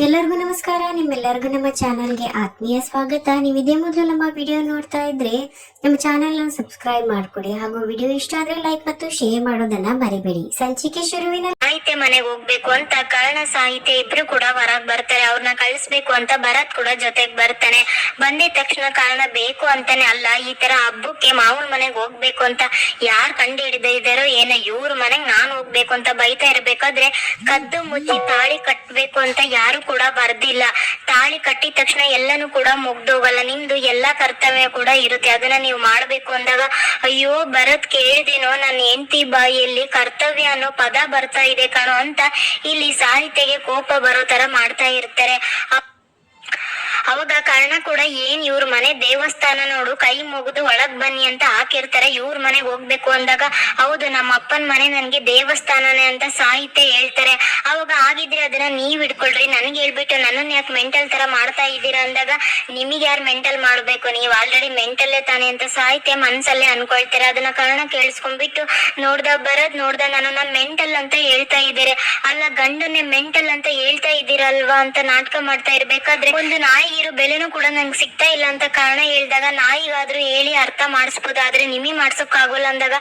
ಎಲ್ಲರಿಗೂ ನಮಸ್ಕಾರ. ನಿಮ್ಮೆಲ್ಲರಿಗೂ ನಮ್ಮ ಚಾನಲ್ಗೆ ಆತ್ಮೀಯ ಸ್ವಾಗತ. ನೀವು ಇದೇ ಮೊದಲು ನಮ್ಮ ವಿಡಿಯೋ ನೋಡ್ತಾ ಇದ್ರೆ ನಮ್ಮ ಚಾನೆಲ್ ನ ಸಬ್ಸ್ಕ್ರೈಬ್ ಮಾಡ್ಕೊಡಿ ಹಾಗೂ ವಿಡಿಯೋ ಇಷ್ಟ ಆದ್ರೆ ಲೈಕ್ ಮತ್ತು ಶೇರ್ ಮಾಡೋದನ್ನ ಮರಿಬೇಡಿ. ಸಂಚಿಕೆ ಶುರುವಿನ ಸಾಹಿತ್ಯ ಮನೆಗೆ ಹೋಗ್ಬೇಕು ಅಂತ ಕರ್ಣ ಸಾಹಿತ್ಯ ಇಬ್ರು ಕೂಡ ಹೊರಗ್ ಬರ್ತಾರೆ. ಅವ್ರನ್ನ ಕಳಿಸ್ಬೇಕು ಅಂತ ಭರತ್ ಕೂಡ ಜೊತೆಗ್ ಬರ್ತಾನೆ. ಬಂದಿದ ತಕ್ಷಣ ಕಾರಣ ಬೇಕು ಅಂತಾನೆ ಅಲ್ಲ, ಈ ತರ ಹಬ್ಬಕ್ಕೆ ಮಾವನ್ ಮನೆಗ್ ಹೋಗ್ಬೇಕು ಅಂತ ಯಾರ್ ಕಂಡು ಹಿಡಿದಿದ್ದಾರೋ ಏನೋ, ಇವ್ರ ಮನೆಗ್ ನಾನ್ ಹೋಗ್ಬೇಕು ಅಂತ ಬೈತಾ ಇರ್ಬೇಕಾದ್ರೆ ಕದ್ದು ಮುಚ್ಚಿ ತಾಳಿ ಕಟ್ಬೇಕು ಅಂತ ಯಾರು ಕೂಡ ಬರ್ದಿಲ್ಲ. ತಾಳಿ ಕಟ್ಟಿದ ತಕ್ಷಣ ಎಲ್ಲಾನು ಕೂಡ ಮುಗ್ದೋಗಲ್ಲ, ನಿಮ್ದು ಎಲ್ಲಾ ಕರ್ತವ್ಯ ಕೂಡ ಇರುತ್ತೆ, ಅದನ್ನ ನೀವು ಮಾಡ್ಬೇಕು ಅಂದಾಗ ಅಯ್ಯೋ ಭರತ್ ಕೇಳಿದೇನೋ ನನ್ನ ಹೆಂಡತಿ ಬಾಯಿಯಲ್ಲಿ ಕರ್ತವ್ಯ ಅನ್ನೋ ಪದ ಬರ್ತಾ ಇದೆ ಕಣೋ ಅಂತ ಇಲ್ಲಿ ಸಾಹಿತ್ಯಗೆ ಕೋಪ ಬರೋ ತರ ಮಾಡ್ತಾ ಇರ್ತಾರೆ. ಅವಾಗ ಕರ್ಣ ಕೂಡ ಏನ್ ಇವ್ರ ಮನೆ ದೇವಸ್ಥಾನ ನೋಡು, ಕೈ ಮುಗಿದು ಒಳಗ್ ಬನ್ನಿ ಅಂತ ಹಾಕಿರ್ತಾರೆ. ಇವ್ರ ಮನೆಗ್ ಹೋಗ್ಬೇಕು ಅಂದಾಗ ಹೌದು ನಮ್ಮ ಅಪ್ಪನ್ ಮನೆ ನನ್ಗೆ ದೇವಸ್ಥಾನನೇ ಅಂತ ಸಾಹಿತ್ಯ ಹೇಳ್ತಾರೆ. ಅವಾಗ ಆಗಿದ್ರೆ ಅದನ್ನ ನೀವ್ ಇಟ್ಕೊಳ್ರಿ, ನನ್ಗೆ ಹೇಳ್ಬಿಟ್ಟು ನನ್ನನ್ನ ಯಾಕೆ ಮೆಂಟಲ್ ತರ ಮಾಡ್ತಾ ಇದ್ದೀರಾ ಅಂದಾಗ ನಿಮಗ್ ಯಾರು ಮೆಂಟಲ್ ಮಾಡ್ಬೇಕು, ನೀವ್ ಆಲ್ರೆಡಿ ಮೆಂಟಲ್ಲೇ ತಾನೆ ಅಂತ ಸಾಹಿತ್ಯ ಮನ್ಸಲ್ಲೇ ಅನ್ಕೊಳ್ತಾರೆ. ಅದನ್ನ ಕರ್ಣ ಕೇಳಿಸ್ಕೊಂಡ್ಬಿಟ್ಟು ನೋಡ್ದ ನನ್ನನ್ನ ಮೆಂಟಲ್ ಅಂತ ಹೇಳ್ತಾ ಇದ್ದಾರೆ, ಅಲ್ಲ ಗಂಡನ್ನೇ ಮೆಂಟಲ್ ಅಂತ ಹೇಳ್ತಾ ಇದ್ದೀರಲ್ವಾ ಅಂತ ನಾಟಕ ಮಾಡ್ತಾ ಇರ್ಬೇಕಾದ್ರೆ ಒಂದು ನಾಯಿ ಇರೋ ಬೆಲೆನೂ ಕೂಡ ನಂಗೆ ಸಿಗ್ತಾ ಇಲ್ಲ ಅಂತ ಕಾರಣ ಹೇಳ್ದಾಗ ನಾಯಿಗಾದ್ರೂ ಹೇಳಿ ಅರ್ಥ ಮಾಡಿಸ್ಬೋದು, ಆದ್ರೆ ನಿಮಗ್ ಮಾಡ್ಸೋಕ್ ಆಗೋಲ್ಲ ಅಂದಾಗ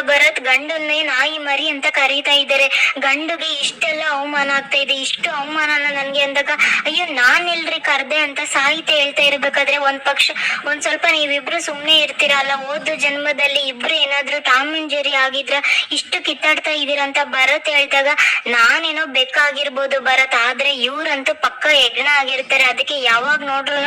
ಭರತ್ ಗಂಡನ್ನೇ ನಾಯಿ ಮರಿ ಅಂತ ಕರೀತಾ ಇದ್ದಾರೆ. ಗಂಡುಗೆ ಇಷ್ಟೆಲ್ಲ ಅವಮಾನ ಆಗ್ತಾ ಇದೆ, ಇಷ್ಟು ಅವಮಾನನ ನನ್ಗೆ ಅಂದಾಗ ಅಯ್ಯೋ ನಾನ್ ಎಲ್ರಿ ಕರ್ದೆ ಅಂತ ಸಾಹಿತ್ಯ ಹೇಳ್ತಾ ಇರ್ಬೇಕಾದ್ರೆ ಒಂದ್ ಸ್ವಲ್ಪ ನೀವಿಬ್ರು ಸುಮ್ನೆ ಇರ್ತೀರಲ್ಲ, ಓದು ಜನ್ಮದಲ್ಲಿ ಇಬ್ರು ಏನಾದ್ರು ಟಾಮ್ ಅಂಡ್ ಜೆರಿ ಆಗಿದ್ರ ಇಷ್ಟು ಕಿತ್ತಾಡ್ತಾ ಇದೀರ ಅಂತ ಭರತ್ ಹೇಳ್ದಾಗ ನಾನೇನೋ ಬೆಕ್ಕಾಗಿರ್ಬೋದು ಭರತ್, ಆದ್ರೆ ಇವ್ರಂತೂ ಪಕ್ಕ ಹೆಗ್ಣ ಆಗಿರ್ತಾರೆ, ಅದಕ್ಕೆ ಯಾವಾಗ ನೋಡ್ರು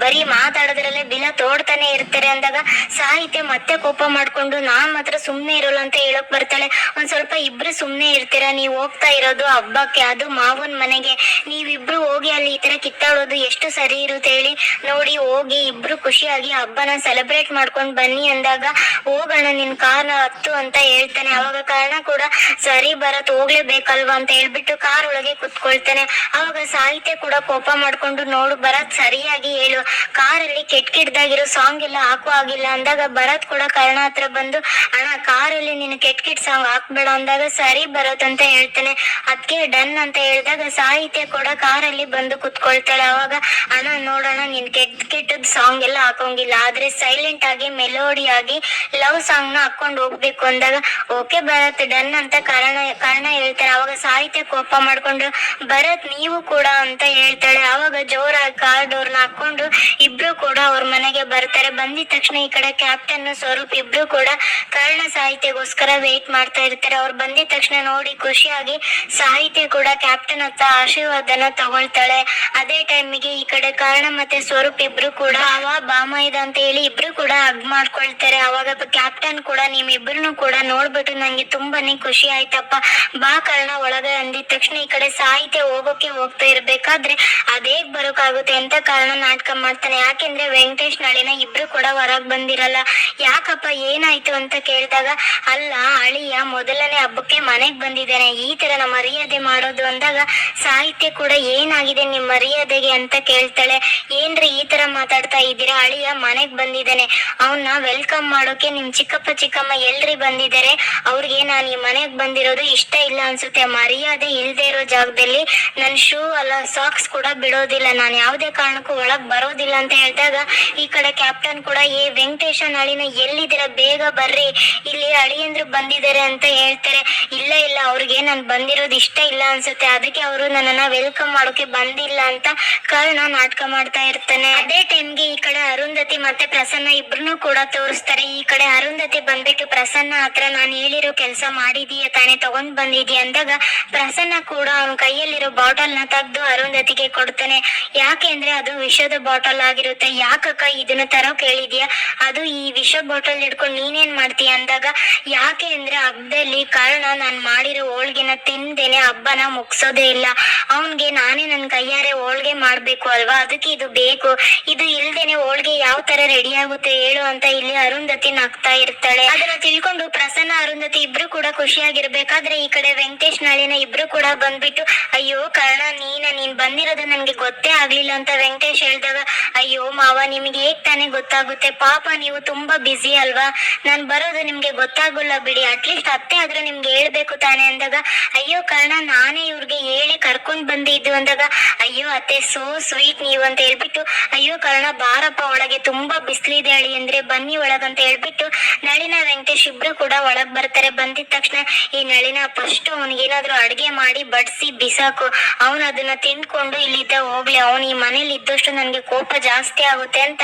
ಬರೀ ಮಾತಾಡೋದ್ರಲ್ಲೇ ಬಿಲ ತೋಡ್ತಾನೆ ಇರ್ತಾರೆ ಅಂದಾಗ ಸಾಹಿತ್ಯ ಮತ್ತೆ ಕೋಪ ಮಾಡ್ಕೊಂಡು ನಾನ್ ಮಾತ್ರ ಸುಮ್ನೆ ಇರೋಲ್ಲ ಅಂತ ಹೇಳಕ್ ಬರ್ತಾಳೆ. ಒಂದ್ ಸ್ವಲ್ಪ ಇಬ್ರು ಸುಮ್ನೆ ಇರ್ತೀರಾ, ನೀವ್ ಹೋಗ್ತಾ ಇರೋದು ಹಬ್ಬಕ್ಕೆ, ಅದು ಮಾವನ್ ಮನೆಗೆ, ನೀವಿಬ್ರು ಹೋಗಿ ಅಲ್ಲಿ ಈ ತರ ಕಿತ್ತಾಡೋದು ಎಷ್ಟು ಸರಿ ಇರುತ್ತೆ ಹೇಳಿ, ನೋಡಿ ಹೋಗಿ ಇಬ್ರು ಖುಷಿಯಾಗಿ ಹಬ್ಬನ ಸೆಲೆಬ್ರೇಟ್ ಮಾಡ್ಕೊಂಡ್ ಬನ್ನಿ ಅಂದಾಗ ಹೋಗೋಣ ನಿನ್ ಕಾರ್ ಹತ್ತು ಅಂತ ಹೇಳ್ತಾನೆ. ಅವಾಗ ಕಾರಣ ಕೂಡ ಸರಿ ಭರತ್ ಹೋಗ್ಲೇಬೇಕಲ್ವಾ ಅಂತ ಹೇಳ್ಬಿಟ್ಟು ಕಾರ್ ಒಳಗೆ ಕುತ್ಕೊಳ್ತಾನೆ. ಅವಾಗ ಸಾಹಿತ್ಯ ಕೂಡ ಕೋಪ ಮಾಡ್ಕೊಂಡು ನೋಡು ಭರತ್ ಸರಿಯಾಗಿ ಹೇಳು, ಕಾರಲ್ಲಿ ಕೆಟ್ದಾಗಿರೋ ಸಾಂಗ್ ಎಲ್ಲ ಹಾಕುವ ಆಗಿಲ್ಲ ಅಂದಾಗ ಭರತ್ ಕೂಡ ಕರ್ಣ ಹತ್ರ ಬಂದು ಅಣ್ಣ ಕಾರಲ್ಲಿ ನೀನು ಕೆಟ್ ಸಾಂಗ್ ಹಾಕ್ಬೇಡ ಅಂದಾಗ ಸರಿ ಭರತ್ ಅಂತ ಹೇಳ್ತಾನೆ. ಅದಕ್ಕೆ ಡನ್ ಅಂತ ಹೇಳಿದಾಗ ಸಾಹಿತ್ಯ ಕೂಡ ಕಾರಲ್ಲಿ ಬಂದು ಕುತ್ಕೊಳ್ತಾಳೆ. ಅವಾಗ ಅಣ್ಣ ನೋಡೋಣ ನೀನ್ ಕೆಟ್ಟದ್ ಸಾಂಗ್ ಎಲ್ಲ ಹಾಕೋಂಗಿಲ್ಲ, ಆದ್ರೆ ಸೈಲೆಂಟ್ ಆಗಿ ಮೆಲೋಡಿ ಆಗಿ ಲವ್ ಸಾಂಗ್ ನ ಹಾಕೊಂಡ್ ಹೋಗ್ಬೇಕು ಅಂದಾಗ ಓಕೆ ಭರತ್ ಡನ್ ಅಂತ ಕಾರಣ ಹೇಳ್ತಾರೆ. ಅವಾಗ ಸಾಹಿತ್ಯ ಕೋಪ ಮಾಡ್ಕೊಂಡು ಭರತ್ ನೀವು ಕೂಡ ಅಂತ ಹೇಳ್ತಾಳೆ. ಅವಾಗ ಜೋರಾಗಿ ಕಾರ್ ಡೋರ್ನ ಹಾಕೊಂಡು ಇಬ್ರು ಕೂಡ ಅವ್ರ ಮನೆಗೆ ಬರ್ತಾರೆ. ಬಂದಿದ ತಕ್ಷಣ ಈ ಕಡೆ ಕ್ಯಾಪ್ಟನ್ ಸ್ವರೂಪ್ ಇಬ್ರು ಕೂಡ ಕರ್ಣ ಸಾಹಿತ್ಯಗೋಸ್ಕರ ವೇಟ್ ಮಾಡ್ತಾ ಇರ್ತಾರೆ. ಅವ್ರು ಬಂದಿದ ತಕ್ಷಣ ನೋಡಿ ಖುಷಿಯಾಗಿ ಸಾಹಿತ್ಯ ಕೂಡ ಕ್ಯಾಪ್ಟನ್ ಹತ್ರ ಆಶೀರ್ವಾದನ ತಗೊಳ್ತಾಳೆ. ಅದೇ ಟೈಮಿಗೆ ಈ ಕಡೆ ಕರ್ಣ ಮತ್ತೆ ಸ್ವರೂಪ್ ಇಬ್ರು ಕೂಡ ಬಾಮ ಇದೆ ಅಂತ ಹೇಳಿ ಇಬ್ರು ಕೂಡ ಹಗ್ ಮಾಡ್ಕೊಳ್ತಾರೆ. ಅವಾಗ ಕ್ಯಾಪ್ಟನ್ ಕೂಡ ನಿಮ್ಮಿಬ್ರು ಕೂಡ ನೋಡ್ಬಿಟ್ಟು ನಂಗೆ ತುಂಬಾನೇ ಖುಷಿ ಆಯ್ತಪ್ಪ, ಬಾ ಕರ್ಣ ಒಳಗೆ ಅಂದಿದ ತಕ್ಷಣ ಈ ಕಡೆ ಸಾಹಿತ್ಯ ಹೋಗ್ತಾ ಇರ್ಬೇಕಾದ್ರೆ ಅದೇಗ್ ಬರೋಕಾಗುತ್ತೆ ಅಂತ ಕಾರಣ ನಾಟಕ ಮಾಡ್ತಾನೆ. ಯಾಕೆಂದ್ರೆ ವೆಂಕಟೇಶ್ ನಳಿನ ಇಬ್ರು ಕೂಡ ಹೊರಗ್ ಬಂದಿರಲ್ಲ. ಯಾಕಪ್ಪ ಏನಾಯ್ತು ಅಂತ ಕೇಳಿದಾಗ ಅಲ್ಲ ಅಳಿಯ ಮೊದಲನೇ ಹಬ್ಬಕ್ಕೆ ಮನೆಗ್ ಬಂದಿದ್ದಾನೆ, ಈ ತರ ನಮ್ಮ ಮರ್ಯಾದೆ ಮಾಡೋದು ಅಂದಾಗ ಸಾಹಿತ್ಯ ಕೂಡ ಏನಾಗಿದೆ ನಿಮ್ ಮರ್ಯಾದೆಗೆ ಅಂತ ಕೇಳ್ತಾಳೆ. ಏನ್ರಿ ಈ ತರ ಮಾತಾಡ್ತಾ ಇದ್ದೀರಾ, ಅಳಿಯ ಮನೆಗ್ ಬಂದಿದ್ದಾನೆ, ಅವನ್ನ ವೆಲ್ಕಮ್ ಮಾಡೋಕೆ ನಿಮ್ ಚಿಕ್ಕಮ್ಮ ಎಲ್ರಿ ಬಂದಿದ್ದಾರೆ, ಅವ್ರಿಗೆ ನಾನ್ ಈ ಮನೆಗ್ ಬಂದಿರೋದು ಇಷ್ಟ ಇಲ್ಲ ಅನ್ಸುತ್ತೆ, ಮರ್ಯಾದೆ ಇಲ್ದೇ ಇರೋ ಜಾಗದಲ್ಲಿ ನನ್ ಶೂ ಅಲ್ಲ ಸಾಕ್ಸ್ ಕೂಡ ಬಿಡೋದಿಲ್ಲ, ನಾನು ಯಾವ್ದೇ ಕಾರಣಕ್ಕೂ ಒಳಗ್ ಬರೋದಿಲ್ಲ ಅಂತ ಹೇಳಿದಾಗ ಈ ಕಡೆ ಕ್ಯಾಪ್ಟನ್ ಕೂಡ ವೆಂಕಟೇಶ ನಳಿನ ಎಲ್ಲಿದ್ದೀರಾ ಬೇಗ ಬರ್ರಿ, ಇಲ್ಲಿ ಅಳಿಯಂದ್ರು ಬಂದಿದ್ದಾರೆ ಅಂತ ಹೇಳ್ತಾರೆ. ಇಲ್ಲ ಅವ್ರಿಗೆ ನಾನ್ ಬಂದಿರೋದು ಇಷ್ಟ ಇಲ್ಲ ಅನ್ಸುತ್ತೆ, ಅದಕ್ಕೆ ಅವರು ನನ್ನನ್ನ ವೆಲ್ಕಮ್ ಮಾಡೋಕೆ ಬಂದಿಲ್ಲ ಅಂತ ಕಾರಣ ನಾಟಕ ಮಾಡ್ತಾ ಇರ್ತಾನೆ. ಅದೇ ಟೈಮ್ಗೆ ಈ ಕಡೆ ಅರುಂಧತಿ ಮತ್ತೆ ಪ್ರಸನ್ನ ಇಬ್ರು ಕೂಡ ತೋರಿಸ್ತಾರೆ. ಈ ಕಡೆ ಅರುಂಧತಿ ಬಂದ್ಬಿಟ್ಟು ಪ್ರಸನ್ನ ಹತ್ರ ನಾನು ಹೇಳಿರೋ ಕೆಲಸ ಮಾಡಿದೀಯ ತಾನೇ, ತಗೊಂಡ್ ಬಂದಿದೀಯ ಅಂದಾಗ ಪ್ರಸನ್ನ ಕೂಡ ಅವನ ಕೈಯಲ್ಲಿರೋ ಬಾಟಲ್ ನ ತೆಗೆದು ಅರುಂಧತಿಗೆ ಕೊಡ್ತಾನೆ. ಯಾಕೆಂದ್ರೆ ಅದು ವಿಷದ ಬಾಟಲ್ ಆಗಿರುತ್ತೆ. ಯಾಕಕ್ಕ ಇದನ್ನ ತರೋ ಕೇಳಿದ್ಯಾ, ಅದು ಈ ವಿಷ ಬಾಟಲ್ ಹಿಡ್ಕೊಂಡು ನೀನೇನ್ ಮಾಡ್ತೀಯ ಅಂದಾಗ ಯಾಕೆ ಅಂದ್ರೆ ಹಬ್ಬದಲ್ಲಿ ಕಾರಣ ನಾನ್ ಮಾಡಿರೋ ಹೋಳ್ಗೆನ ತಿಂದೇನೆ ಹಬ್ಬನ ಮುಗ್ಸೋದೇ ಇಲ್ಲ, ಅವನ್ಗೆ ನಾನೇ ನನ್ ಕೈಯಾರೆ ಹೋಳ್ಗೆ ಮಾಡ್ಬೇಕು ಅಲ್ವಾ, ಅದಕ್ಕೆ ಇದು ಬೇಕು, ಇದು ಇಲ್ದೇನೆ ಹೋಳ್ಗೆ ಯಾವ ತರ ರೆಡಿ ಆಗುತ್ತೆ ಹೇಳು ಅಂತ ಇಲ್ಲಿ ಅರುಂಧತಿ ನಗ್ತಾ ಇರ್ತಾಳೆ. ಅದನ್ನ ತಿಳ್ಕೊಂಡು ಪ್ರಸನ್ನ ಅರುಂಧತಿ ಇಬ್ರು ಕೂಡ ಖುಷಿಯಾಗಿರ್ಬೇಕಾದ್ರೆ ಈ ಕಡೆ ವೆಂಕಟೇಶ್ ನಳಿನ ಇಬ್ರು ಕೂಡ ಬಂದ್ಬಿಟ್ಟು ಅಯ್ಯೋ ಕರ್ಣ ನೀನ್ ಬಂದಿರೋದು ನನ್ಗೆ ಗೊತ್ತೇ ಆಗ್ಲಿಲ್ಲ ಅಂತ ವೆಂಕಟೇಶ್ ಹೇಳ್ದಾಗ, ಅಯ್ಯೋ ಮಾವ, ನಿಮ್ಗೆ ಹೇಗ್ ತಾನೇ ಗೊತ್ತಾಗುತ್ತೆ, ಪಾಪ ನೀವು ತುಂಬಾ ಬ್ಯುಸಿ ಅಲ್ವಾ, ನಾನ್ ಬರೋದು ನಿಮ್ಗೆ ಗೊತ್ತಾಗಲ್ಲ ಬಿಡಿ, ಅಟ್ಲೀಸ್ಟ್ ಅತ್ತೆ ಆದ್ರೂ ನಿಮ್ಗೆ ಹೇಳ್ಬೇಕು ತಾನೆ ಅಂದಾಗ, ಅಯ್ಯೋ ಕರ್ಣ, ನಾನೇ ಇವ್ರಿಗೆ ಹೇಳಿ ಕರ್ಕೊಂಡ್ ಬಂದಿದ್ದು ಅಂದಾಗ, ಅಯ್ಯೋ ಅತ್ತೆ ಸೋ ಸ್ವೀಟ್ ನೀವು ಅಂತ ಹೇಳ್ಬಿಟ್ಟು, ಅಯ್ಯೋ ಕರ್ಣ ಬಾರಪ್ಪ ಒಳಗೆ, ತುಂಬಾ ಬಿಸಿಲಿದೆ ಅಳಿ ಅಂದ್ರೆ ಬನ್ನಿ ಒಳಗಂತ ಹೇಳ್ಬಿಟ್ಟು ನಳಿನ ವೆಂಕಟೇಶ್ ಇಬ್ರು ಕೂಡ ಒಳಗ್ ಬರ್ತಾರೆ. ಬಂದಿದ ತಕ್ಷಣ ಈ ನಳಿನ ಫಸ್ಟ್ ಅವನಿಗೇನಾದ್ರೂ ಅಡ್ಗೆ ಮಾಡಿ ಬಡ್ಸಿ ಬಿಸಾಕು, ಅವನು ಅದನ್ನ ತಿನ್ಕೊಂಡು ಇಲ್ಲಿದ್ದ ಹೋಗ್ಲಿ, ಅವನು ಈ ಮನೇಲಿ ಇದ್ದಷ್ಟು ನನ್ಗೆ ಕೋಪ ಜಾಸ್ತಿ ಆಗುತ್ತೆ ಅಂತ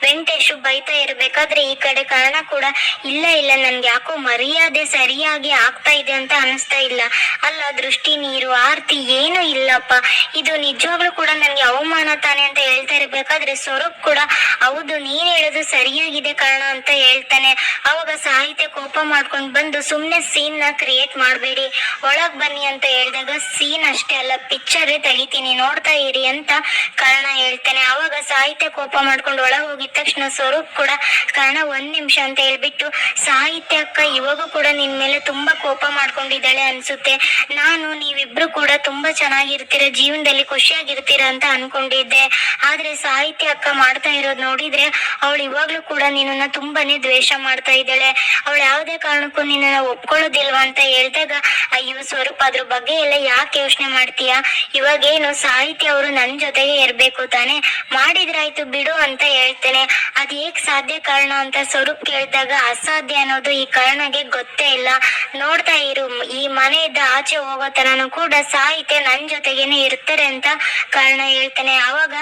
ವೆಂಕಟೇಶ್ ಬೈತಾ ಇರ್ಬೇಕಾದ್ರೆ ಈ ಕಡೆ ಕರ್ಣ ಕೂಡ, ಇಲ್ಲ ಇಲ್ಲ ನನ್ಗೆ ಯಾಕೋ ಮರ್ಯಾದೆ ಸರಿಯಾಗಿ ಆಗ್ತಾ ಇದೆ ಅಂತ ಅನಿಸ್ತಾ ಇಲ್ಲ, ಅಲ್ಲ ದೃಷ್ಟಿ, ನೀರು, ಆರ್ತಿ ಏನು ಇಲ್ಲಪ್ಪ, ಇದು ನಿಜವಾಗ್ಲೂ ಕೂಡ ನನ್ಗೆ ಅವಮಾನ ತಾನೆ ಅಂತ ಹೇಳ್ತಾ ಇರ್ಬೇಕಾದ್ರೆ ಸ್ವರೂಪ್ ಕೂಡ, ಹೌದು ನೀನ್ ಹೇಳೋದು ಸರಿಯಾಗಿದೆ ಕರ್ಣ ಅಂತ ಹೇಳ್ತಾನೆ. ಅವಾಗ ಸಾಹಿತ್ಯ ಕೋಪ ಮಾಡ್ಕೊಂಡ್ ಬಂದು, ಸುಮ್ನೆ ಸೀನ್ ನ ಕ್ರಿಯೇಟ್ ಮಾಡ್ಬೇಡಿ, ಒಳಗ್ ಬನ್ನಿ ಅಂತ ಹೇಳಿದಾಗ, ಸೀನ್ ಅಷ್ಟೇ ಅಲ್ಲ ಪಿಕ್ಚರ್ ತೆಗಿತೀನಿ ನೋಡ್ತಾ ಇರಿ ಅಂತ ಕರ್ಣ ಹೇಳ್ತಾನೆ. ಅವಾಗ ಸಾಹಿತ್ಯ ಕೋಪ ಮಾಡ್ಕೊಂಡು ಒಳಗ್ ಹೋಗಿದ ತಕ್ಷಣ ಸ್ವರೂಪ್ ಕೂಡ, ಕರ್ಣ ಒಂದ್ ನಿಮಿಷ ಅಂತ ಹೇಳ್ಬಿಟ್ಟು, ಸಾಹಿತ್ಯ ಅಕ್ಕ ಇವಾಗೂ ಕೂಡ ನಿನ್ ಮೇಲೆ ತುಂಬಾ ಕೋಪ ಮಾಡ್ಕೊಂಡಿದ್ದಾಳೆ ಅನ್ಸುತ್ತೆ, ನಾನು ನೀವಿಬ್ರು ಕೂಡ ತುಂಬಾ ಚೆನ್ನಾಗಿರ್ತೀರ, ಜೀವನದಲ್ಲಿ ಖುಷಿಯಾಗಿರ್ತೀರ ಅಂತ ಅನ್ಕೊಂಡಿದ್ದೆ, ಆದ್ರೆ ಸಾಹಿತ್ಯ ಅಕ್ಕ ಮಾಡ್ತಾ ಇರೋದ್ ನೋಡಿದ್ರೆ ಅವಳು ಇವಾಗ್ಲೂ ಕೂಡ ನಿನ್ನನ್ನ ತುಂಬಾನೇ ದ್ವೇಷ ಮಾಡ್ತಾ ಇದ್ದಾಳೆ, ಅವಳು ಯಾವ್ದೇ ಕಾರಣಕ್ಕೂ ನಿನ್ನನ್ನ ಒಪ್ಕೊಳ್ಳೋದಿಲ್ವಾ ಅಂತ ಹೇಳ್ದಾಗ, ಅಯ್ಯೋ ಸ್ವರೂಪ್ ಅದ್ರ ಬಗ್ಗೆ ಎಲ್ಲ ಯಾಕೆ ಯೋಚನೆ ಮಾಡ್ತೀಯಾ, ಇವಾಗೇನು ಸಾಹಿತ್ಯ ಅವರು ನನ್ ಜೊತೆಗೆ ಇರ್ಬೇಕು ತಾನೆ, ಮಾಡಿದ್ರಾಯ್ತು ಬಿಡು ಅಂತ ಹೇಳ್ತೇನೆ. ಅದ್ ಹೇಗ್ ಸಾಧ್ಯ ಕಾರಣ ಅಂತ ಸ್ವರೂಪ್ ಕೇಳಿದಾಗ, ಅಸಾಧ್ಯ ಅನ್ನೋದು ಈ ಕಾರಣಗೆ ಗೊತ್ತೇ ಇಲ್ಲ, ನೋಡ್ತಾ ಇರು, ಈ ಮನೆಯಿಂದ ಆಚೆ ಹೋಗೋ ತನನು ಕೂಡ ಸಾಹಿತ್ಯ ನನ್ ಜೊತೆಗೇನೆ ಇರ್ತಾರೆ ಅಂತ ಕಾರಣ ಹೇಳ್ತಾನೆ. ಅವಾಗ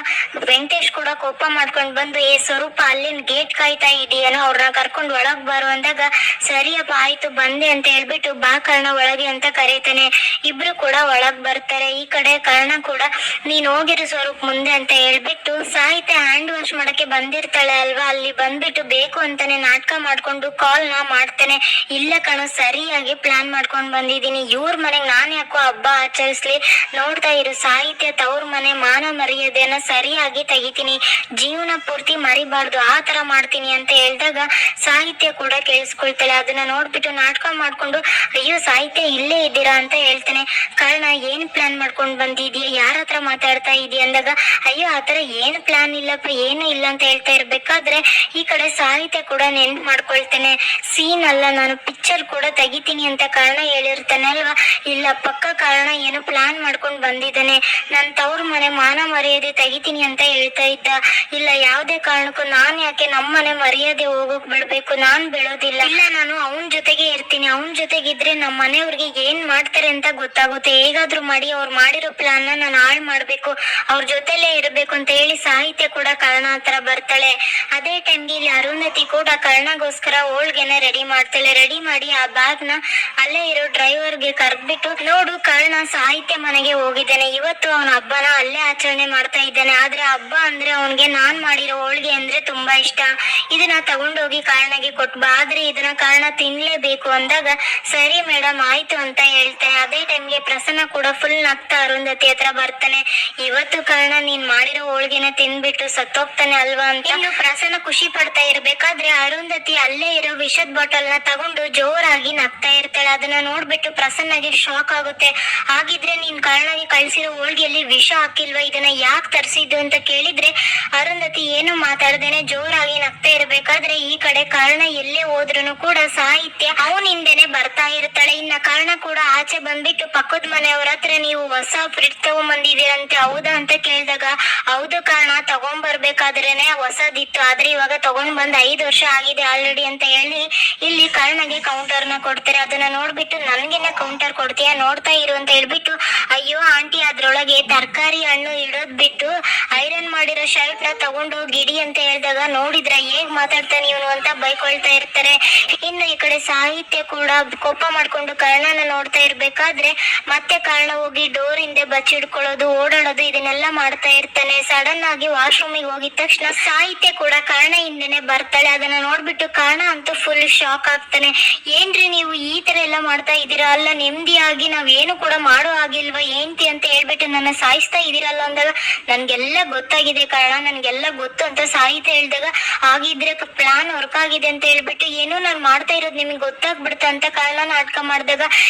ವೆಂಕಟೇಶ್ ಕೂಡ ಕೋಪ ಮಾಡ್ಕೊಂಡ್ ಬಂದು, ಏ ಸ್ವರೂಪ ಅಲ್ಲಿನ ಗೇಟ್ ಕಾಯ್ತಾ ಇದೆಯೇನೋ, ಅವ್ರನ್ನ ಕರ್ಕೊಂಡ್ ಒಳಗ್ ಬಾರು ಅಂದಾಗ, ಸರಿಯಪ್ಪ ಆಯ್ತು ಬಂದೆ ಅಂತ ಹೇಳ್ಬಿಟ್ಟು, ಬಾ ಕರ್ಣ ಒಳಗೆ ಅಂತ ಕರೀತಾನೆ. ಇಬ್ರು ಕೂಡ ಒಳಗ್ ಬರ್ತಾರೆ. ಈ ಕಡೆ ಕರ್ಣ ಕೂಡ, ನೀನ್ ಹೋಗಿರೋ ಸ್ವರೂಪ್ ಮುಂದೆ ಅಂತ ಹೇಳ್ಬಿಟ್ಟು, ಸಾಹಿತ್ಯ ಹ್ಯಾಂಡ್ ವಾಶ್ ಮಾಡಕ್ಕೆ ಬಂದಿರ್ತಾಳೆ ಅಲ್ವಾ, ಅಲ್ಲಿ ಬಂದ್ಬಿಟ್ಟು ಬೇಕು ಅಂತಾನೆ ನಾಟಕ ಮಾಡ್ಕೊಂಡು ಕಾಲ್ ನ ಮಾಡ್ತಾನೆ. ಇಲ್ಲ ಕಣೋ, ಸರಿಯಾಗಿ ಪ್ಲಾನ್ ಮಾಡ್ಕೊಂಡ್ ಬಂದಿದೀನಿ, ಇವ್ರ ಮನೆಗ್ ನಾನ್ ಯಾಕೋ ಹಬ್ಬ ಆಚರಿಸ್ಲಿ, ನೋಡ್ತಾ ಇರು ಸಾಹಿತ್ಯ ತವ್ರ ಮನೆ ಮಾನ ಮರ್ಯಾದೆಯನ್ನ ಸರಿಯಾಗಿ ತೆಗಿತೀನಿ, ಜೀವನ ಪೂರ್ತಿ ಮರಿಬಾರ್ದು, ಆ ತರ ಮಾಡ್ತೀನಿ ಅಂತ ಹೇಳಿದಾಗ ಸಾಹಿತ್ಯ ಕೂಡ ಕೇಳಿಸ್ಕೊಳ್ತಾಳೆ. ಅದನ್ನ ನೋಡ್ಬಿಟ್ಟು ನಾಟಕ ಮಾಡ್ಕೊಂಡು, ಅಯ್ಯೋ ಸಾಹಿತ್ಯ ಇಲ್ಲೇ ಇದ್ದೀರಾ ಅಂತ ಹೇಳ್ತಾನೆ. ಕರ್ಣ, ಏನ್ ಪ್ಲಾನ್ ಮಾಡ್ಕೊಂಡ್ ಬಂದಿದ್ಯಾ, ಯಾರ ಹತ್ರ ಮಾತಾಡ್ತಾ ಇದೀಯ ಅಂದಾಗ, ಅಯ್ಯೋ ಆತರ ಏನ್ ಪ್ಲಾನ್ ಇಲ್ಲಪ್ಪ, ಏನು ಇಲ್ಲ ಅಂತ ಹೇಳ್ತಾ ಇರ್ಬೇಕಾದ್ರೆ ಈ ಕಡೆ ಸಾಹಿತ್ಯ ಕೂಡ ನೆನ್ಪ್ ಮಾಡ್ಕೊಳ್ತಾನೆ. ಸೀನ್ ಅಲ್ಲ, ನಾನು ಪಿಕ್ಚರ್ ಕೂಡ ತೆಗಿತೀನಿ ಅಂತ ಕರ್ಣ ಹೇಳಿರ್ತಾನೆ ಅಲ್ವಾ, ಇಲ್ಲ ಪಕ್ಕ ಕರ್ಣ ಏನೋ ಪ್ಲಾನ್ ಮಾಡ್ಕೊಂಡ್ ಬಂದಿದ್ದಾನೆ, ನನ್ ತವ್ರ ಮನೆ ಮಾನ ಮರ್ಯಾದೆ ತೆಗಿತೀನಿ ಅಂತ ಹೇಳ್ತಾ ಇದ್ದ, ಇಲ್ಲ ಯಾವ್ದೇ ಕಾರಣಕ್ಕೂ ನಾನ್ ಯಾಕೆ ನಮ್ಮನೆ ಮರ್ಯಾದೆ ಹೋಗೋಕ್ ಬಿಡ್ಬೇಕು, ನಾನ್ ಬಿಡೋದಿಲ್ಲ, ಇಲ್ಲ ನಾನು ಅವನ್ ಜೊತೆಗೆ ಇರ್ತೀನಿ, ಅವನ್ ಜೊತೆಗಿದ್ರೆ ನಮ್ಮ ಮನೆಯವ್ರಿಗೆ ಏನ್ ಮಾಡ್ತಾರೆ ಅಂತ ಗೊತ್ತಾಗುತ್ತೆ, ಹೇಗಾದ್ರೂ ಮಾಡಿ ಅವ್ರು ಮಾಡಿರೋ ಪ್ಲಾನ್ ನ ನಾನು ಹಾಳು ಮಾಡ್ಬೇಕು, ಅವ್ರ ಜೊತೆಲೇ ಇರ್ಬೇಕು ಅಂತ ಹೇಳಿ ಸಾಹಿತ್ಯ ಕೂಡ ಕರ್ಣ ಹತ್ರ ಬರ್ತಾಳೆ. ಅದೇ ಟೈಮ್ಗೆ ಇಲ್ಲಿ ಅರುಂಧತಿ ಕೂಡ ಕರ್ಣಗೋಸ್ಕರ ಹೋಳ್ಗೆನ ರೆಡಿ ಮಾಡ್ತಾಳೆ. ರೆಡಿ ಮಾಡಿ ಆ ಬ್ಯಾಗ್ ನ ಅಲ್ಲೇ ಇರೋ ಡ್ರೈವರ್ಗೆ ಕರ್ದ್ಬಿಟ್ಟು, ನೋಡು ಕರ್ಣ ಸಾಹಿತ್ಯ ಮನೆಗೆ ಹೋಗಿದ್ದಾನೆ, ಇವತ್ತು ಅವನ ಹಬ್ಬನ ಅಲ್ಲೇ ಆಚರಣೆ ಮಾಡ್ತಾ ಇದ್ದಾನೆ, ಆದ್ರೆ ಹಬ್ಬ ಅಂದ್ರೆ ಅವನ್ಗೆ ನಾನ್ ಮಾಡಿರೋ ಹೋಳ್ಗೆ ಅಂದ್ರೆ ತುಂಬಾ ಇಷ್ಟ, ಇದನ್ನ ತಗೊಂಡೋಗಿ ಕರ್ಣಗೆ ಕೊಟ್ಬಾ, ಆದ್ರೆ ಇದನ್ನ ಕರ್ಣ ತಿನ್ಲೇಬೇಕು ಅಂದಾಗ, ಸರಿ ಮೇಡಮ್ ಆಯ್ತು ಅಂತ ಹೇಳ್ತಾನೆ. ಅದೇ ಟೈಮ್ಗೆ ಪ್ರಸನ್ನ ಕೂಡ ಫುಲ್ ನಗ್ತಾ ಅರುಂಧತಿ ಹತ್ರ ಬರ್ತಾನೆ. ಇವತ್ತು ಕರ್ಣ ನೀನ್ ಮಾಡಿರೋ ಹೋಳ್ಗೆನ ತಿನ್ಬಿಟ್ಟು ಸತ್ತೋಗ್ತಾನೆ ಅಲ್ವಾ ಅಂತ ಇನ್ನು ಪ್ರಸನ್ನ ಖುಷಿ ಪಡ್ತಾ ಇರ್ಬೇಕಾದ್ರೆ ಅರುಂಧತಿ ಅಲ್ಲೇ ಇರೋ ವಿಷದ್ ಬಾಟಲ್ ನ ತಗೊಂಡು ಜೋರಾಗಿ ನಗ್ತಾ ಇರ್ತಾಳೆ. ಅದನ್ನ ನೋಡ್ಬಿಟ್ಟು ಪ್ರಸನ್ನಗೆ ಶಾಕ್ ಆಗುತ್ತೆ. ಹಾಗಿದ್ರೆ ನೀನ್ ಕರ್ಣಗೆ ಕಳ್ಸಿರೋ ಹೋಳ್ಗೆಯಲ್ಲಿ ವಿಷ ಹಾಕಿಲ್ವಾ, ಇದನ್ನ ಯಾಕೆ ತರಿಸಿದ್ದು ಅಂತ ಕೇಳಿದ್ರೆ ಅರುಂಧತಿ ಏನು ಮಾತಾಡ್ದೇನೆ ಜೋರಾಗಿ ನಗ್ತಾ ಇರ್ಬೇಕಾದ್ರೆ ಈ ಕಡೆ ಕರ್ಣ ಎಲ್ಲೇ ಹೋದ್ರುನು ಕೂಡ ಸಾಹಿತ್ಯ ಅವನ ಹಿಂದೆನೆ ಬರ್ತಾ ಇರ್ತಾಳೆ. ಇನ್ನ ಕರ್ಣ ಕೂಡ ಆಚೆ ಬಂದ್ಬಿಟ್ಟು ಪಕ್ಕದ ಮನೆಯವ್ರ ಹತ್ರ, ನೀವು ಹೊಸ ಫ್ರಿಡ್ಜ್ ತಗೊಂಡ್ಬಂದಿದ್ದೀರಂತೆ ಹೌದಾ ಅಂತ ಕೇಳಿದಾಗ, ಹೌದು ಕರ್ಣ ತಗೊಂಡ್ಬರ್ಬೇಕಾದ್ರೇನೆ ಹೊಸದಿತ್ತು, ಆದ್ರೆ ಇವಾಗ ತಗೊಂಡ್ ಬಂದ್ 5 ವರ್ಷ ಆಗಿದೆ ಆಲ್ರೆಡಿ ಅಂತ ಹೇಳಿ ಇಲ್ಲಿ ಕರ್ಣಗೆ ಕೌಂಟರ್ ನ ಕೊಡ್ತಾರೆ. ಅದನ್ನ ನೋಡ್ಬಿಟ್ಟು, ನನ್ಗೆನೆ ಕೌಂಟರ್ ಕೊಡ್ತೀಯಾ, ನೋಡ್ತಾ ಇರು ಅಂತ ಹೇಳ್ಬಿಟ್ಟು, ಅಯ್ಯೋ ಆಂಟಿ ಅದ್ರೊಳಗೆ ತರಕಾರಿ ಹಣ್ಣು ಇಡೋದ್ ಬಿಟ್ಟು ಐರನ್ ಮಾಡಿರೋ ಶರ್ಟ್ ನ ತಗೊಂಡು ಗಿಡಿ ಅಂತ ಹೇಳಿದಾಗ, ನೋಡಿದ್ರ ಹೇಗ್ ಮಾತಾಡ್ತಾನೆ ಇವನು ಅಂತ ಬೈಕೊಳ್ತಾ ಇರ್ತಾರೆ. ಇನ್ನು ಈ ಕಡೆ ಸಾಹಿತ್ಯ ಕೂಡ ಕೋಪ ಮಾಡ್ಕೊಂಡು ಕರ್ಣನ ನೋಡ್ತಾ ಇರ್ಬೇಕಾದ್ರೆ ಮತ್ತೆ ಕರ್ಣ ಹೋಗಿ ಡೋರ್ ಹಿಂದೆ ಬಚ್ಚಿಡ್ಕೊಳ್ಳೋದು, ಓಡಾಡೋದು ಇದನ್ನೆಲ್ಲ ಮಾಡ್ತಾ ಇರ್ತಾನೆ. ಸಡನ್ ಆಗಿ ವಾಶ್ರೂಮಿಗೆ ಹೋಗಿದ ತಕ್ಷಣ ಸಾಹಿತ್ಯ ಕೂಡ ಕರ್ಣ ಹಿಂದೆನೆ ಬರ್ತಾಳೆ. ಅದನ್ನ ನೋಡ್ಬಿಟ್ಟು ಕರ್ಣ ಅಂತೂ ಫುಲ್ ಶಾಕ್ ಆಗ್ತಾನೆ. ಏನ್ರಿ ನೀವು ಈ ತರ ಎಲ್ಲ ಮಾಡ್ತಾ ಇದೀರಾ, ಅಲ್ಲ ನೆಮ್ಮದಿಯಾಗಿ ನಾವೇನು ಕೂಡ ಮಾಡೋ ಆಗಿಲ್ವಾ ಏಂತಿ ಅಂತ ಹೇಳ್ಬಿಟ್ಟು ನನ್ನ ಸಾಯಿಸ್ತಾ ಇದೀರಲ್ಲ ಅಂದಾಗ, ನನ್ಗೆಲ್ಲ ಗೊತ್ತಾಗಿದೆ ಕರ್ಣ, ನನ್ಗೆಲ್ಲ ಗೊತ್ತು ಅಂತ ಸಾಹಿತ್ಯ ಹೇಳಿದಾಗ, ಆಗಿದ್ರೆ ಪ್ಲಾನ್ ವರ್ಕ್ ಆಗಿದೆ ಅಂತ ಹೇಳ್ಬಿಟ್ಟು, ಏನೋ ನಾನ್ ಮಾಡ್ತಾ ಇರೋದು ನಿಮ್ಗೆ ಗೊತ್ತಾಗ್ಬಿಡ್ತ ಅಂತ ಕರ್ಣ ನಾಟಕ ಮಾಡಿದಾಗ,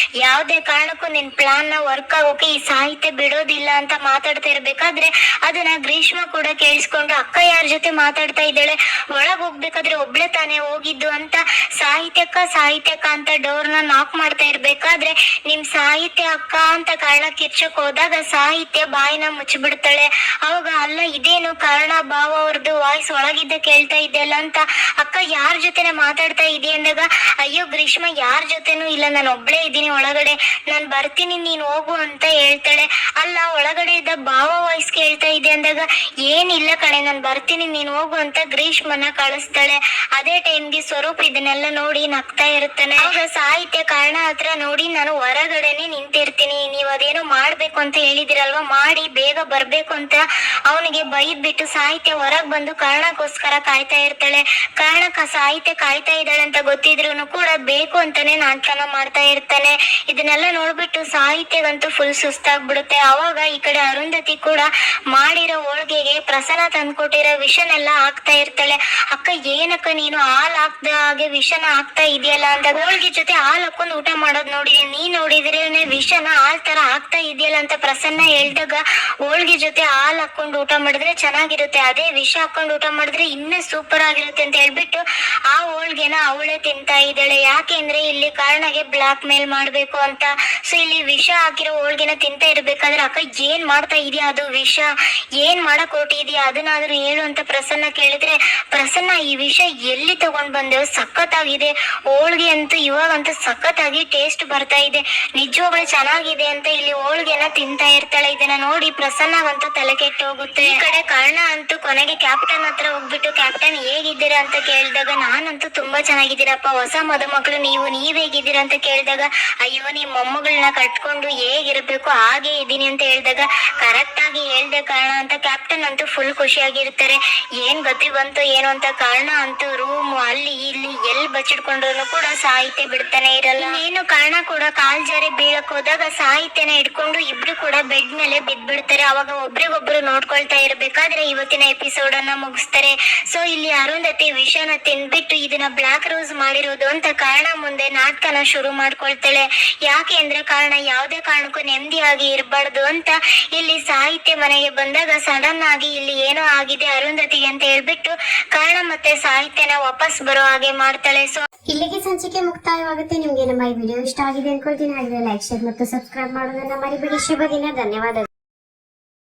ಯಾವ್ದೇ ಕಾರಣಕ್ಕೂ ನಿನ್ ಪ್ಲಾನ್ ನ ವರ್ಕ್ ಆಗೋಕೆ ಈ ಸಾಹಿತ್ಯ ಬಿಡೋದಿಲ್ಲ ಇಲ್ಲ ಅಂತ ಮಾತಾಡ್ತಾ ಇರ್ಬೇಕಾದ್ರೆ ಅದನ್ನ ಗ್ರೀಷ್ಮ ಕೂಡ ಕೇಳಿಸ್ಕೊಂಡು ಅಕ್ಕ ಯಾರ ಜೊತೆ ಮಾತಾಡ್ತಾ ಇದ್ದಾಳೆ, ಒಳಗ್ ಹೋಗ್ಬೇಕಾದ್ರೆ ಒಬ್ಳೆ ತಾನೇ ಹೋಗಿದ್ದು ಅಂತ ಸಾಹಿತ್ಯಕ್ಕ ಅಂತ ಡೋರ್ನ ನಾಕ್ ಮಾಡ್ತಾ ಇರ್ಬೇಕಾದ್ರೆ ನಿಮ್ ಸಾಹಿತ್ಯ ಅಕ್ಕ ಅಂತ ಕಾರಣ ಕಿರ್ಚಕ್ ಹೋದಾಗ ಸಾಹಿತ್ಯ ಬಾಯಿನ ಮುಚ್ಚಿಬಿಡ್ತಾಳೆ. ಅವಾಗ ಅಲ್ಲ ಇದೇನು ಕಾರಣ ಭಾವ ಅವ್ರದ್ದು ವಾಯ್ಸ್ ಒಳಗಿದ್ದ ಕೇಳ್ತಾ ಇದೆಯಲ್ಲ ಅಂತ ಅಕ್ಕ ಯಾರ ಜೊತೆನೆ ಮಾತಾಡ್ತಾ ಇದೀಯ ಅಂದಾಗ ಅಯ್ಯೋ ಗ್ರೀಷ್ಮ ಯಾರ ಜೊತೆನೂ ಇಲ್ಲ, ನಾನು ಒಬ್ಳೇ ಇದ್ದೀನಿ ಒಳಗಡೆ, ನಾನ್ ಬರ್ತೀನಿ ನೀನ್ ಹೋಗು ಅಂತ ಹೇಳ್ತಾಳೆ. ಅಲ್ಲ ಒಳಗಡೆ ಇದ್ದ ಭಾವ ವಾಯ್ಸ್ ಕೇಳ್ತಾ ಇದೆ ಅಂದಾಗ ಏನಿಲ್ಲ ಕಣೆ ನಾನ್ ಬರ್ತೀನಿ ನೀನ್ ಹೋಗು ಅಂತ ಗ್ರೀಷ್ಮನ ಕಳಿಸ್ತಾಳೆ. ಅದೇ ಟೈಮ್ಗೆ ಸ್ವರೂಪ್ ಇದನ್ನೆಲ್ಲ ನೋಡಿ ನಗ್ತಾ ಇರ್ತಾನೆ. ಆಗ ಸಾಹಿತ್ಯ ಕಾರಣ ಹತ್ರ ನೋಡಿ ನಾನು ಹೊರಗಡೆನೆ ನಿಂತಿರ್ತೀನಿ, ನೀವ್ ಅದೇನೋ ಮಾಡ್ಬೇಕು ಅಂತ ಹೇಳಿದಿರಲ್ವಾ, ಮಾಡಿ ಬೇಗ ಬರ್ಬೇಕು ಅಂತ ಅವನಿಗೆ ಬೈದ್ ಬಿಟ್ಟು ಸಾಹಿತ್ಯ ಹೊರಗ್ ಬಂದು ಕಾರಣಕ್ಕೋಸ್ಕರ ಕಾಯ್ತಾ ಇರ್ತಾಳೆ. ಕಾರಣಕ್ಕ ಸಾಹಿತ್ಯ ಕಾಯ್ತಾ ಇದ್ದಾಳೆ ಅಂತ ಗೊತ್ತಿದ್ರು ಕೂಡ ಬೇಕು ಅಂತಾನೆ ನಾಟಕನ ಮಾಡ್ತಾ ಇರ್ತಾನೆ. ಇದನ್ನೆಲ್ಲ ನೋಡ್ಬಿಟ್ಟು ಸಾಹಿತ್ಯಗಂತೂ ಫುಲ್ ಸುಸ್ತಾಗ್ಬಿಡುತ್ತೆ. ಅವಾಗ ಈ ಕಡೆ ಅರುಂಧತಿ ಕೂಡ ಮಾಡಿರೋ ಹೋಳ್ಗೆಗೆ ಪ್ರಸನ್ನ ತಂದ್ಕೊಟ್ಟಿರೋ ವಿಷನೆಲ್ಲ ಹಾಕ್ತಾ ಇರ್ತಾಳೆ. ಅಕ್ಕ ಏನಕ್ಕ ನೀನು ಹಾಲ್ ಹಾಕ್ದ ಹಾಗೆ ವಿಷನ ಹಾಕ್ತಾ ಇದೆಯಲ್ಲ ಅಂತ, ಹೋಳ್ಗೆ ಜೊತೆ ಹಾಲ್ ಹಾಕೊಂಡು ಊಟ ಮಾಡೋದ್ ನೋಡಿದೀನಿ, ನೀನ್ ನೋಡಿದ್ರೆ ವಿಷನ ಹಾಲ್ ತರ ಹಾಕ್ತಾ ಇದೆಯಲ್ಲ ಅಂತ ಪ್ರಸನ್ನ ಹೇಳ್ದಾಗ ಹೋಳ್ಗೆ ಜೊತೆ ಹಾಲ್ ಹಾಕೊಂಡು ಊಟ ಮಾಡಿದ್ರೆ ಚೆನ್ನಾಗಿರುತ್ತೆ, ಅದೇ ವಿಷ ಹಾಕೊಂಡು ಊಟ ಮಾಡಿದ್ರೆ ಇನ್ನೂ ಸೂಪರ್ ಆಗಿರುತ್ತೆ ಅಂತ ಹೇಳ್ಬಿಟ್ಟು ಆ ಹೋಳ್ಗೆನ ಅವಳೇ ತಿಂತಾ ಇದ್ದಾಳೆ. ಯಾಕೆಂದ್ರೆ ಇಲ್ಲಿ ಕಾರಣಗೆ ಬ್ಲಾಕ್ ಮೇಲ್ ಮಾಡ್ಬೇಕು ಅಂತ. ಸೊ ಇಲ್ಲಿ ವಿಷ ಹಾಕಿರೋ ಹೋಳ್ಗೆನ ತಿಂತಾ ಇರ್ಬೇಕಾದ್ರೆ ಅಕ್ಕ ಏನ್ ಮಾಡ್ತಾ ಇದೀಯಾ, ಅದು ವಿಷ ಏನ್ ಮಾಡಕ್ ಹೊರಟಿದ್ಯಾ ಅದನ್ನಾದ್ರೂ ಹೇಳು ಅಂತ ಪ್ರಸನ್ನ ಕೇಳಿದ್ರೆ ಪ್ರಸನ್ನ ಈ ವಿಷ ಎಲ್ಲಿ ತಗೊಂಡ್ ಬಂದೆವು, ಸಖತ್ತಾಗಿದೆ ಹೋಳ್ಗೆ ಅಂತೂ ಇವಾಗಂತೂ ಸಖತ್ತಾಗಿ ಟೇಸ್ಟ್ ಬರ್ತಾ ಇದೆ, ನಿಜವಾಗ್ಲೂ ಚೆನ್ನಾಗಿದೆ ಅಂತ ಇಲ್ಲಿ ಹೋಳ್ಗೆನ ತಿಂತಾ ಇರ್ತಾಳೆ. ಇದನ್ನ ನೋಡಿ ಪ್ರಸನ್ನಗಂತೂ ತಲೆ ಕೆಟ್ಟು ಹೋಗುತ್ತೆ. ಈ ಕಡೆ ಕಾರಣ ಅಂತೂ ಕೊನೆಗೆ ಕ್ಯಾಪ್ಟನ್ ಹತ್ರ ಹೋಗ್ಬಿಟ್ಟು ಕ್ಯಾಪ್ಟನ್ ಹೇಗಿದ್ದೀರಾ ಅಂತ ಕೇಳಿದಾಗ ನಾನಂತೂ ತುಂಬಾ ಚೆನ್ನಾಗಿದ್ದೀರಪ್ಪ, ಹೊಸ ಮದುಮಕ್ಕಳು ನೀವ್ ಹೇಗಿದ್ದೀರಾ ಅಂತ ಕೇಳಿದಾಗ ಅಯ್ಯೋ ನಿಮ್ ಮೊಮ್ಮಗಳನ್ನ ಕಟ್ಕೊಂಡು ಹೇಗಿರ್ಬೇಕು ಹಾಗೆ ಇದೀನಿ ಅಂತ ಹೇಳಿದಾಗ ಕರೆಕ್ಟ್ ಆಗಿ ಹೇಳ್ದೆ ಕಾರಣ ಅಂತ ಕ್ಯಾಪ್ಟನ್ ಅಂತೂ ಫುಲ್ ಖುಷಿಯಾಗಿರ್ತಾರೆ. ಏನ್ ಗತಿ ಬಂತು ಏನು ಅಂತ ಕಾರಣ ಅಂತೂ ರೂಮ್ ಅಲ್ಲಿ ಇಲ್ಲಿ ಎಲ್ಲಿ ಬಚ್ಚಿಡ್ಕೊಂಡ್ರು ಕೂಡ ಸಾಹಿತ್ಯ ಬಿಡ್ತಾನೆ ಇರಲ್ಲ. ಏನು ಕಾರಣ ಕೂಡ ಕಾಲ್ ಜಾರಿ ಬೀಳಕ್ ಹೋದಾಗ ಸಾಹಿತ್ಯನ ಇಟ್ಕೊಂಡು ಇಬ್ರು ಕೂಡ ಬೆಡ್ ಮೇಲೆ ಬಿದ್ಬಿಡ್ತಾರೆ. ಅವಾಗ ಒಬ್ರಿಗೊಬ್ರು ನೋಡ್ಕೊಳ್ತಾ ಇರ್ಬೇಕಾದ್ರೆ ಇವತ್ತಿನ ಎಪಿಸೋಡ್ ಅನ್ನ ಮುಗಿಸ್ತಾರೆ. ಸೊ ಇಲ್ಲಿ ಅರುಂಧತಿ ವಿಷನ ತಿಂದ್ಬಿಟ್ಟು ಇದನ್ನ ಬ್ಲಾಕ್ ರೋಸ್ ಮಾಡಿರೋದು ಅಂತ ಕಾರಣ ಮುಂದೆ ನಾಟಕನ ಶುರು ಮಾಡ್ಕೊಳ್ತಾಳೆ. ಯಾಕೆ ಅಂದ್ರೆ ಕಾರಣ ಯಾವುದೇ ಕಾರಣಕ್ಕೂ ನೆಮ್ಮದಿಯಾಗಿ ಇರಬಾರ್ದು ಅಂತ ಇಲ್ಲಿ ಸಾಹಿತ್ಯ ಮನೆಗೆ ಬಂದಾಗ ಸಡನ್ ಆಗಿ ಇಲ್ಲಿ ಏನೋ ಆಗಿದೆ ಅರುಂಧತಿಗೆ ಅಂತ ಹೇಳ್ಬಿಟ್ಟು ಕಾರಣ ಮತ್ತೆ ಸಾಹಿತ್ಯನ ವಾಪಸ್ ಬರೋ ಹಾಗೆ ಮಾಡ್ತಾಳೆ. ಸೊ ಇಲ್ಲಿಗೆ ಸಂಚಿಕೆ ಮುಕ್ತಾಯವಾಗುತ್ತೆ. ನಿಮ್ಗೆ ನಮ್ಮ ಈ ವಿಡಿಯೋ ಇಷ್ಟ ಆಗಿದೆ ಅನ್ಕೊಳ್ತೀನಿ. ಹಾಗೆ ಲೈಕ್, ಶೇರ್ ಮತ್ತು ಸಬ್ಸ್ಕ್ರೈಬ್ ಮಾಡೋದನ್ನ ಮರಿಬೇಡಿ. ಶುಭ ದಿನ, ಧನ್ಯವಾದಗಳು.